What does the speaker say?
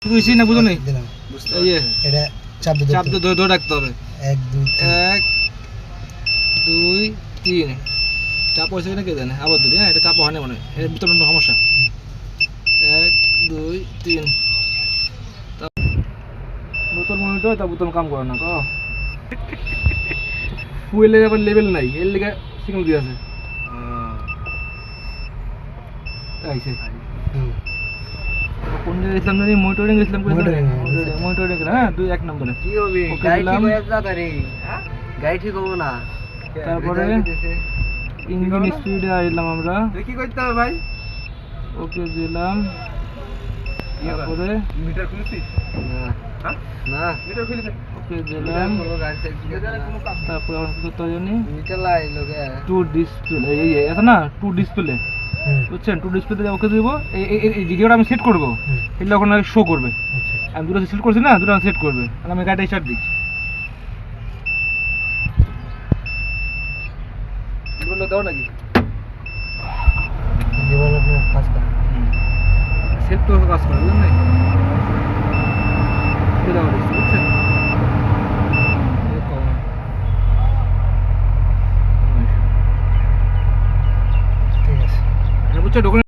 বুঝছি না বুঝো নেই দিলাম এই যে এটা চাপ চাপ দিতে ধরে ধরে রাখতে হবে 1 2 1 2 3 চাপ হয়েছে কিনা কে জানে আবার ধরি হ্যাঁ এটা চাপ হয় না মনে হয় এর ভিতরে কোনো সমস্যা 1 2 3 বোতল মনিটর তা বোতল কাম করে না কো ফুয়েলের আবার লেভেল নাই এর লেগে সিগন্যাল দিয়ে আছে আইছে কোন জায়গায় গেছিলাম জানি মনিটরিং গেছিলাম মনিটরিং হ্যাঁ 2 1 নম্বরে কি হবে গাড়ি ঠিক হয়ে যাবে রে গাড়ি ঠিক হবে না তারপরে ইঞ্জিন স্পিডে আইলাম আমরা তুই কি করতে হবে ভাই ওকে দিলাম তারপরে মিটার খুলছিস না না মিটার খুলে দে ওকে দিলাম গাড়ি সাইড তারপরে এখন কি করতে জানি মিটার লাই লোকে টু ডিসপ্লে এই আছে না টু ডিসপ্লে বুঝছেন টু ডিসপ্লেতে ওকে দিব এই ভিডিওটা আমি সেট করব এগুলো এখন শো করবে আমি দুটো সিলেক্ট করছি না দুটো সেট করবে আর আমি গাড়িটা স্টার্ট দিই বললো দাও নাকি ডেভেলপমেন্ট কাজ করে সেট তো কাজ করে বুঝলেন না এটা আমার বুঝছেন ঠিক আছে বুঝছো